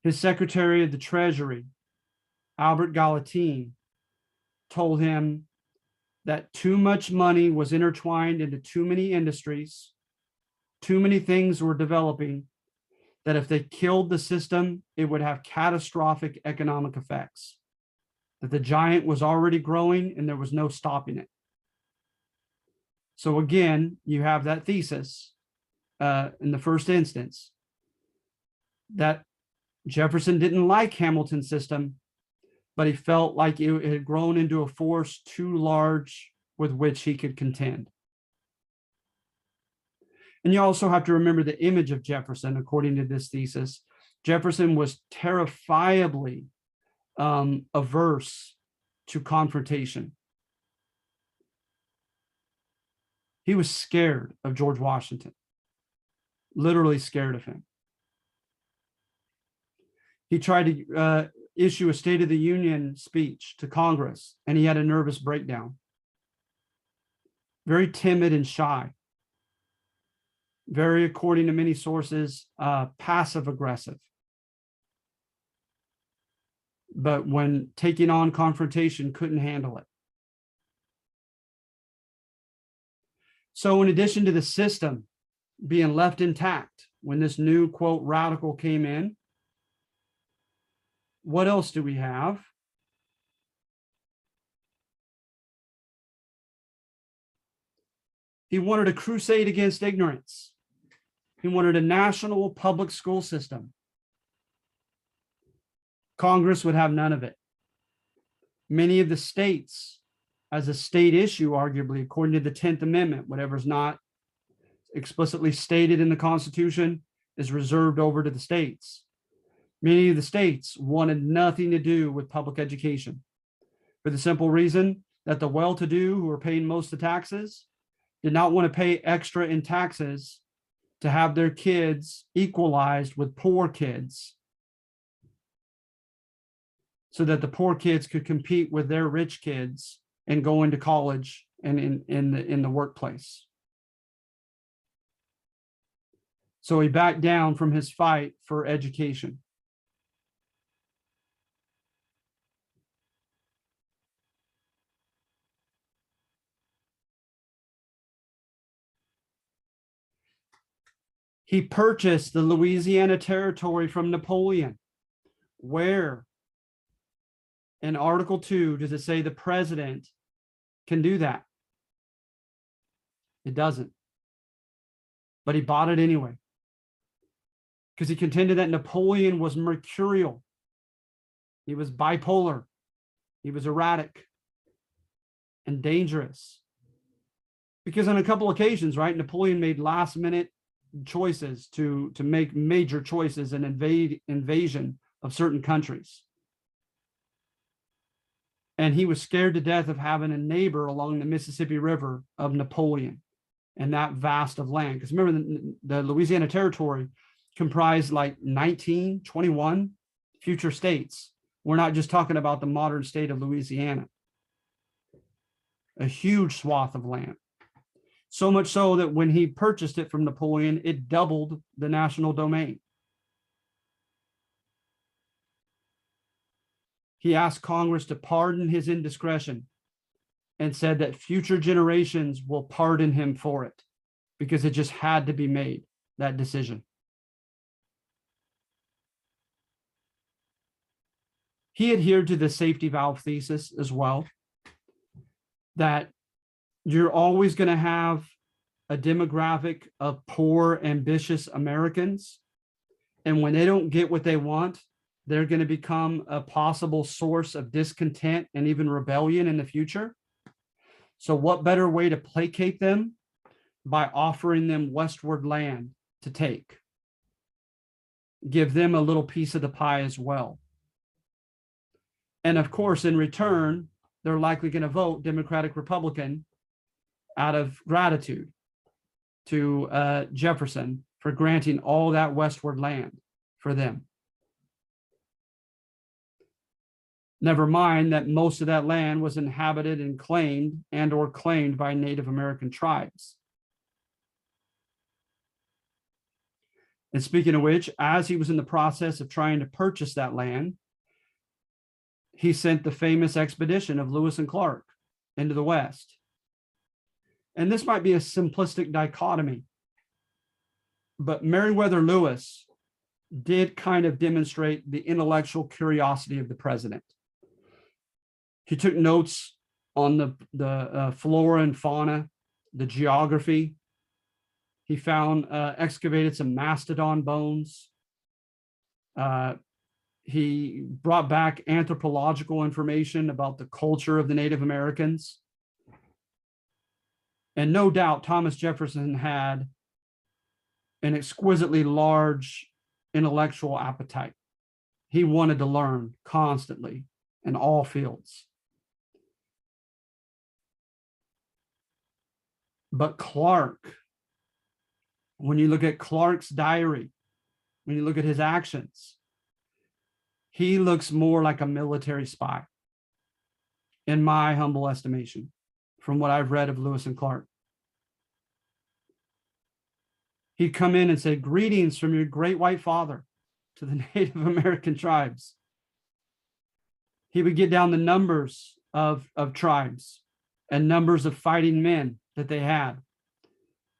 His Secretary of the Treasury, Albert Gallatin, told him that too much money was intertwined into too many industries, too many things were developing, that if they killed the system, it would have catastrophic economic effects, that the giant was already growing and there was no stopping it. So again, you have that thesis in the first instance that Jefferson didn't like Hamilton's system, but he felt like it had grown into a force too large with which he could contend. And you also have to remember the image of Jefferson, according to this thesis. Jefferson was terrifiably averse to confrontation. He was scared of George Washington, literally scared of him. He tried to issue a State of the Union speech to Congress, and he had a nervous breakdown. Very timid and shy. Very, according to many sources, passive aggressive. but when taking on confrontation, couldn't handle it. So in addition to the system being left intact when this new, quote, radical came in, what else do we have? He wanted a crusade against ignorance. He wanted a national public school system. Congress would have none of it. Many of the states, as a state issue, arguably, according to the 10th Amendment, whatever's not explicitly stated in the Constitution is reserved over to the states. Many of the states wanted nothing to do with public education for the simple reason that the well-to-do who are paying most of the taxes did not want to pay extra in taxes to have their kids equalized with poor kids so that the poor kids could compete with their rich kids and go into college and in the workplace. So he backed down from his fight for education. He purchased the Louisiana Territory from Napoleon. Where in Article 2 does it say the president can do that? It doesn't. But he bought it anyway, because he contended that Napoleon was mercurial. He was bipolar. He was erratic and dangerous. Because on a couple occasions, right, Napoleon made last-minute choices to make major choices and invasion of certain countries. And he was scared to death of having a neighbor along the Mississippi River of Napoleon and that vast of land. Because remember, the Louisiana Territory comprised like 21 future states. We're not just talking about the modern state of Louisiana. A huge swath of land. So much so that when he purchased it from Napoleon, it doubled the national domain. He asked Congress to pardon his indiscretion and said that future generations will pardon him for it because it just had to be made, that decision. He adhered to the safety valve thesis as well, that you're always going to have a demographic of poor, ambitious Americans. And when they don't get what they want, they're going to become a possible source of discontent and even rebellion in the future. So what better way to placate them by offering them westward land to take? Give them a little piece of the pie as well. And of course, in return, they're likely going to vote Democratic Republican out of gratitude to Jefferson for granting all that westward land for them. Never mind that most of that land was inhabited and claimed or claimed by Native American tribes. And speaking of which, as he was in the process of trying to purchase that land, he sent the famous expedition of Lewis and Clark into the West. And this might be a simplistic dichotomy, but Meriwether Lewis did kind of demonstrate the intellectual curiosity of the president. He took notes on the flora and fauna, the geography. He found excavated some mastodon bones. He brought back anthropological information about the culture of the Native Americans. And no doubt Thomas Jefferson had an exquisitely large intellectual appetite. He wanted to learn constantly in all fields. But Clark, when you look at Clark's diary, when you look at his actions, he looks more like a military spy, in my humble estimation, from what I've read of Lewis and Clark. He'd come in and say, "Greetings from your great white father," to the Native American tribes. He would get down the numbers of tribes and numbers of fighting men that they had,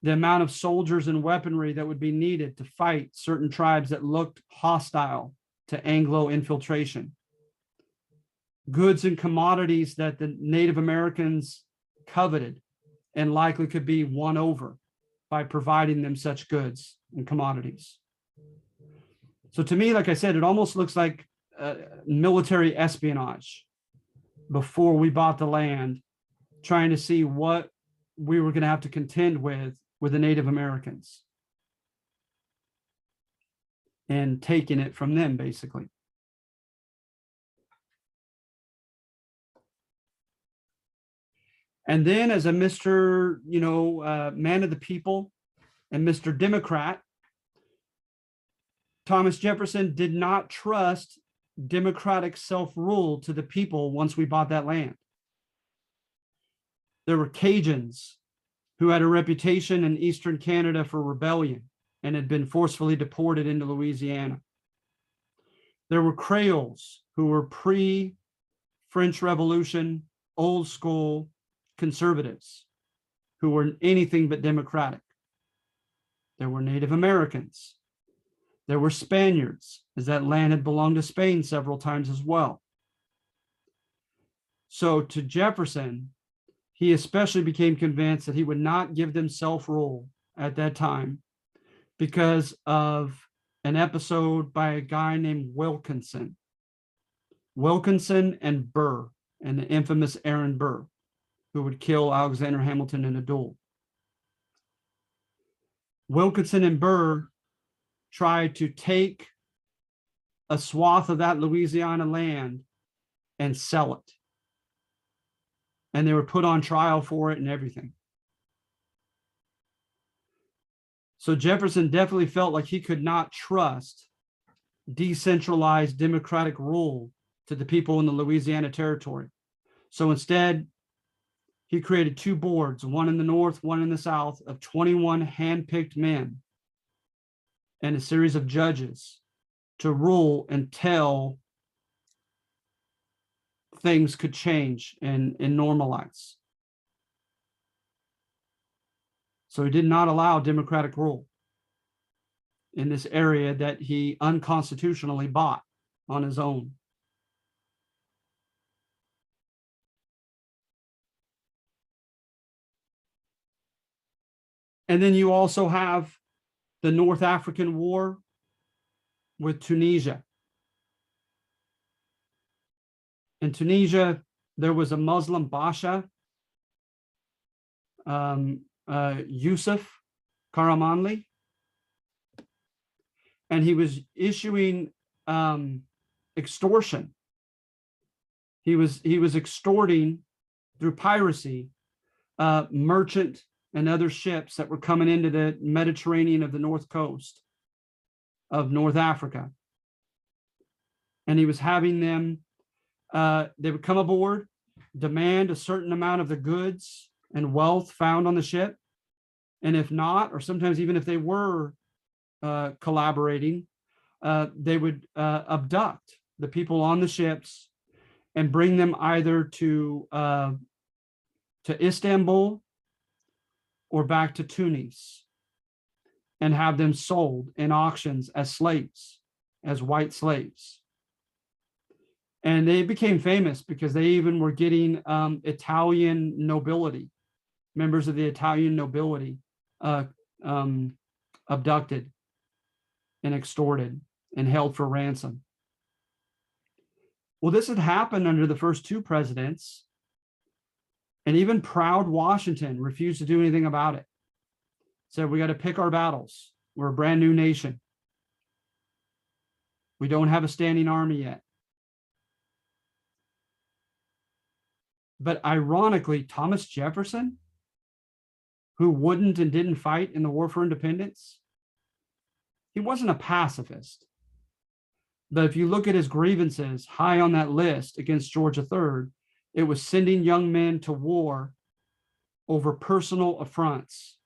the amount of soldiers and weaponry that would be needed to fight certain tribes that looked hostile to Anglo infiltration, goods and commodities that the Native Americans coveted and likely could be won over by providing them such goods and commodities. So to me, like I said, it almost looks like military espionage before we bought the land, trying to see what we were going to have to contend with the Native Americans and taking it from them, basically. And then as a Mr. Man of the people and Mr. Democrat, Thomas Jefferson did not trust democratic self-rule to the people once we bought that land. There were Cajuns who had a reputation in Eastern Canada for rebellion and had been forcefully deported into Louisiana. There were Creoles who were pre-French Revolution, old school conservatives who were anything but democratic. There were Native Americans. There were Spaniards, as that land had belonged to Spain several times as well. So to Jefferson, he especially became convinced that he would not give them self-rule at that time because of an episode by a guy named Wilkinson. Wilkinson and Burr, and the infamous Aaron Burr, who would kill Alexander Hamilton in a duel. Wilkinson and Burr tried to take a swath of that Louisiana land and sell it. And they were put on trial for it and everything. So Jefferson definitely felt like he could not trust decentralized democratic rule to the people in the Louisiana Territory. So instead, he created two boards, one in the north, one in the south, of 21 handpicked men and a series of judges to rule until things could change and normalize. So he did not allow democratic rule in this area that he unconstitutionally bought on his own. And then you also have the North African War with Tunisia. In Tunisia, there was a Muslim Basha, Yusuf Karamanli, and he was issuing extortion. He was extorting through piracy merchant and other ships that were coming into the Mediterranean of the north coast of North Africa. And he was having them, they would come aboard, demand a certain amount of the goods and wealth found on the ship. And if not, or sometimes even if they were collaborating, they would abduct the people on the ships and bring them either to Istanbul or back to Tunis and have them sold in auctions as slaves, as white slaves. And they became famous because they even were getting Italian nobility, members of the Italian nobility, abducted and extorted and held for ransom. Well, this had happened under the first two presidents, and even proud Washington refused to do anything about it. Said, we got to pick our battles. We're a brand new nation. We don't have a standing army yet. But ironically, Thomas Jefferson, who wouldn't and didn't fight in the War for Independence, he wasn't a pacifist. But if you look at his grievances high on that list against George III, it was sending young men to war over personal affronts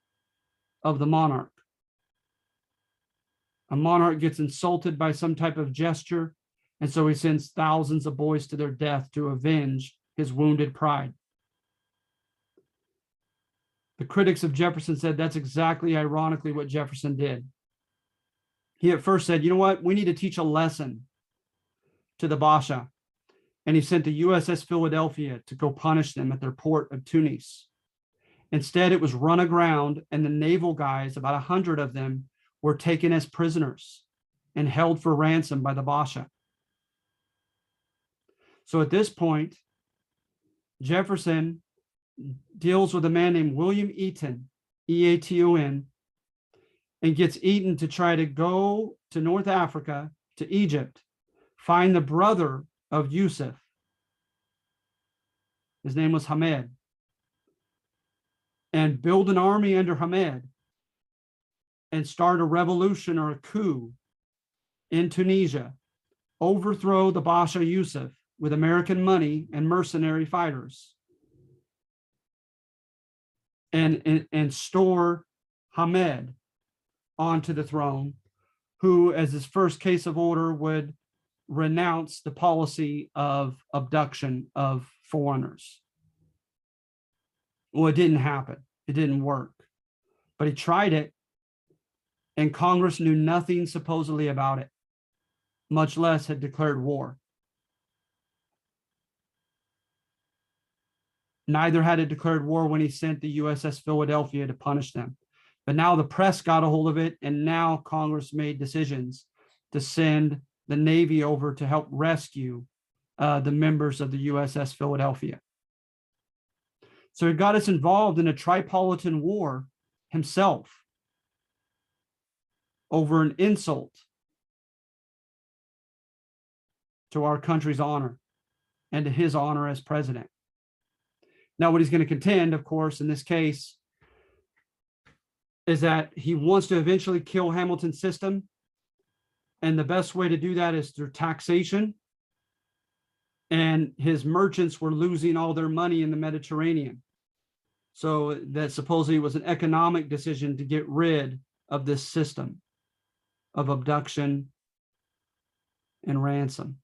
of the monarch. A monarch gets insulted by some type of gesture, And so he sends thousands of boys to their death to avenge his wounded pride. The critics of Jefferson said that's exactly, ironically, what Jefferson did. He at first said, you know what, we need to teach a lesson to the Basha. And he sent the USS Philadelphia to go punish them at their port of Tunis. Instead, it was run aground, and the naval guys, about 100 of them, were taken as prisoners and held for ransom by the Basha. So at this point, Jefferson deals with a man named William Eaton, Eaton, and gets Eaton to try to go to North Africa, to Egypt, find the brother of Yusuf. His name was Hamed. And build an army under Hamed and start a revolution or a coup in Tunisia, overthrow the Basha Yusuf with American money and mercenary fighters, and store Hamed onto the throne, who, as his first case of order, would renounce the policy of abduction of foreigners. Well, it didn't happen. It didn't work. But he tried it, and Congress knew nothing supposedly about it, much less had declared war. Neither had it declared war when he sent the USS Philadelphia to punish them. But now the press got a hold of it, and now Congress made decisions to send the Navy over to help rescue the members of the USS Philadelphia. So he got us involved in a Tripolitan War himself over an insult to our country's honor and to his honor as president. Now, what he's going to contend, of course, in this case, is that he wants to eventually kill Hamilton's system. And the best way to do that is through taxation. And his merchants were losing all their money in the Mediterranean. So that supposedly was an economic decision to get rid of this system of abduction and ransom.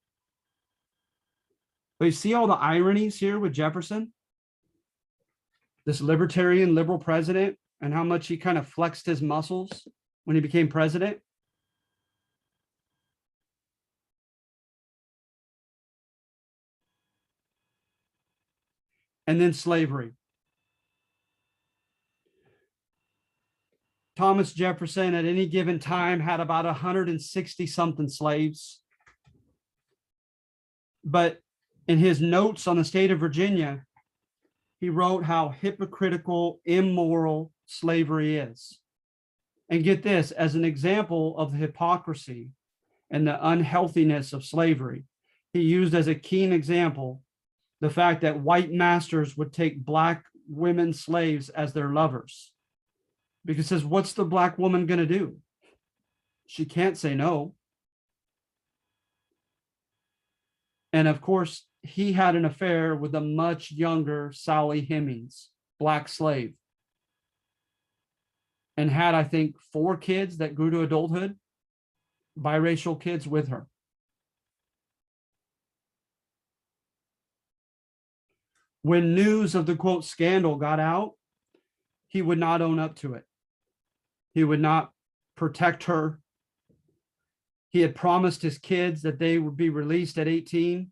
But you see all the ironies here with Jefferson? This libertarian liberal president, and how much he kind of flexed his muscles when he became president. And then slavery. Thomas Jefferson at any given time had about 160 something slaves. But in his notes on the state of Virginia, he wrote how hypocritical, immoral slavery is. And get this, as an example of the hypocrisy and the unhealthiness of slavery, he used as a keen example the fact that white masters would take black women slaves as their lovers. Because it says, what's the black woman going to do? She can't say no. And of course, he had an affair with a much younger Sally Hemings, black slave, and had, I think, 4 kids that grew to adulthood, biracial kids with her. When news of the quote scandal got out, he would not own up to it. He would not protect her. He had promised his kids that they would be released at 18,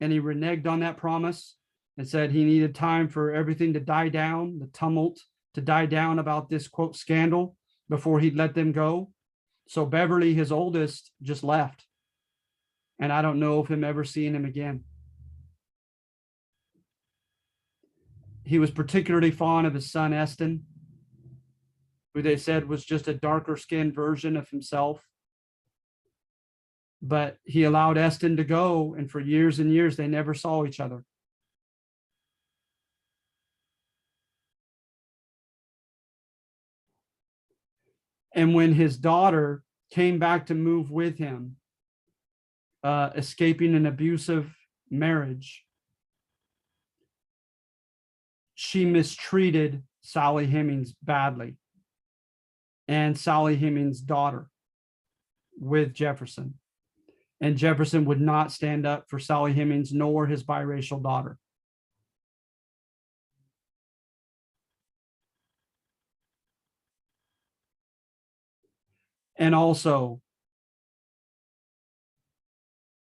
and he reneged on that promise and said he needed time for everything to die down, the tumult to die down about this quote scandal before he'd let them go. So Beverly, his oldest, just left. And I don't know of him ever seeing him again. He was particularly fond of his son, Eston, who they said was just a darker skinned version of himself. But he allowed Eston to go, and for years and years, they never saw each other. And when his daughter came back to move with him, escaping an abusive marriage, she mistreated Sally Hemings badly, and Sally Hemings' daughter with Jefferson. And Jefferson would not stand up for Sally Hemings nor his biracial daughter. And also,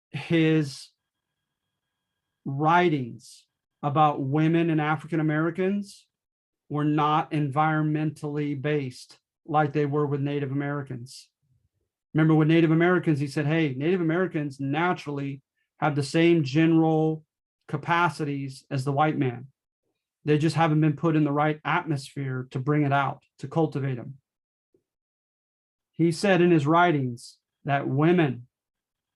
his writings about women and African Americans were not environmentally based like they were with Native Americans. Remember, with Native Americans, he said, hey, Native Americans naturally have the same general capacities as the white man. They just haven't been put in the right atmosphere to bring it out, to cultivate them. He said in his writings that women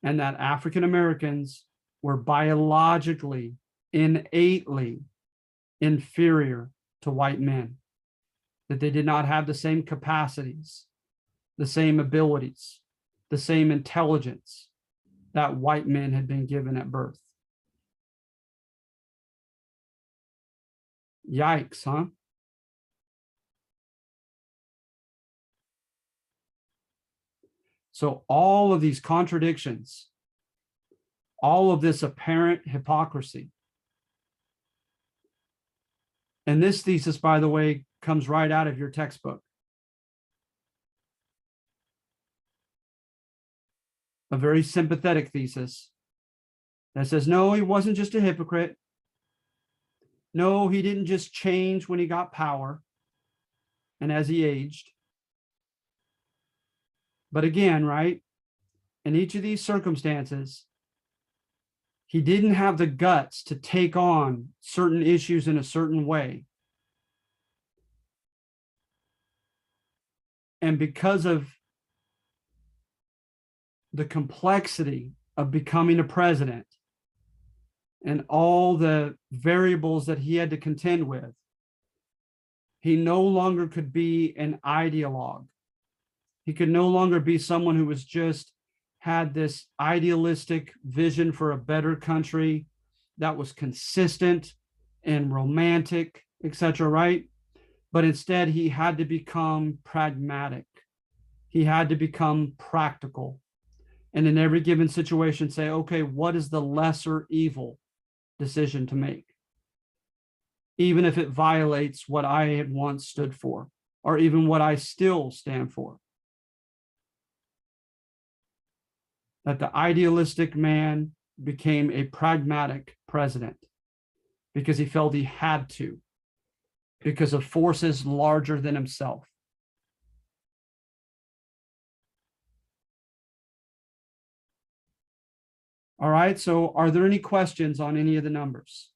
and that African Americans were biologically, innately inferior to white men, that they did not have the same capacities, the same abilities, the same intelligence that white men had been given at birth. Yikes, huh? So all of these contradictions, all of this apparent hypocrisy. And this thesis, by the way, comes right out of your textbook. A very sympathetic thesis that says, no, he wasn't just a hypocrite. No, he didn't just change when he got power and as he aged. But again, right, in each of these circumstances, he didn't have the guts to take on certain issues in a certain way. And because of the complexity of becoming a president and all the variables that he had to contend with, he no longer could be an ideologue. He could no longer be someone who was just had this idealistic vision for a better country that was consistent and romantic, etc., right? But instead, he had to become pragmatic. He had to become practical. And in every given situation, say, okay, what is the lesser evil decision to make? Even if it violates what I had once stood for, or even what I still stand for. That the idealistic man became a pragmatic president because he felt he had to, because of forces larger than himself. All right, so are there any questions on any of the numbers?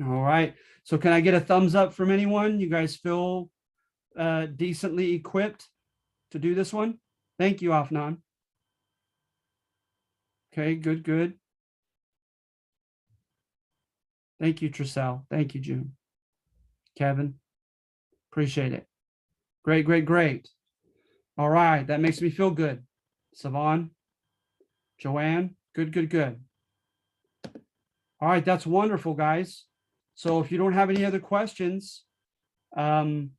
All right, so can I get a thumbs up from anyone? You guys feel decently equipped to do this one? Thank you, Afnan. Okay, good, good. Thank you, Trissel. Thank you, June. Kevin, appreciate it. Great, great, great. All right, that makes me feel good. Savon, Joanne, good, good, good. All right, that's wonderful, guys. So if you don't have any other questions, go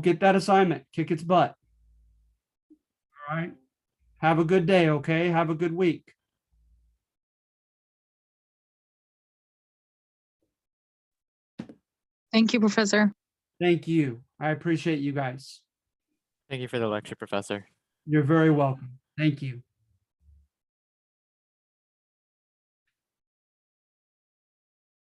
get that assignment, kick its butt. All right, have a good day, okay? Have a good week. Thank you, Professor. Thank you. I appreciate you guys. Thank you for the lecture, Professor. You're very welcome. Thank you.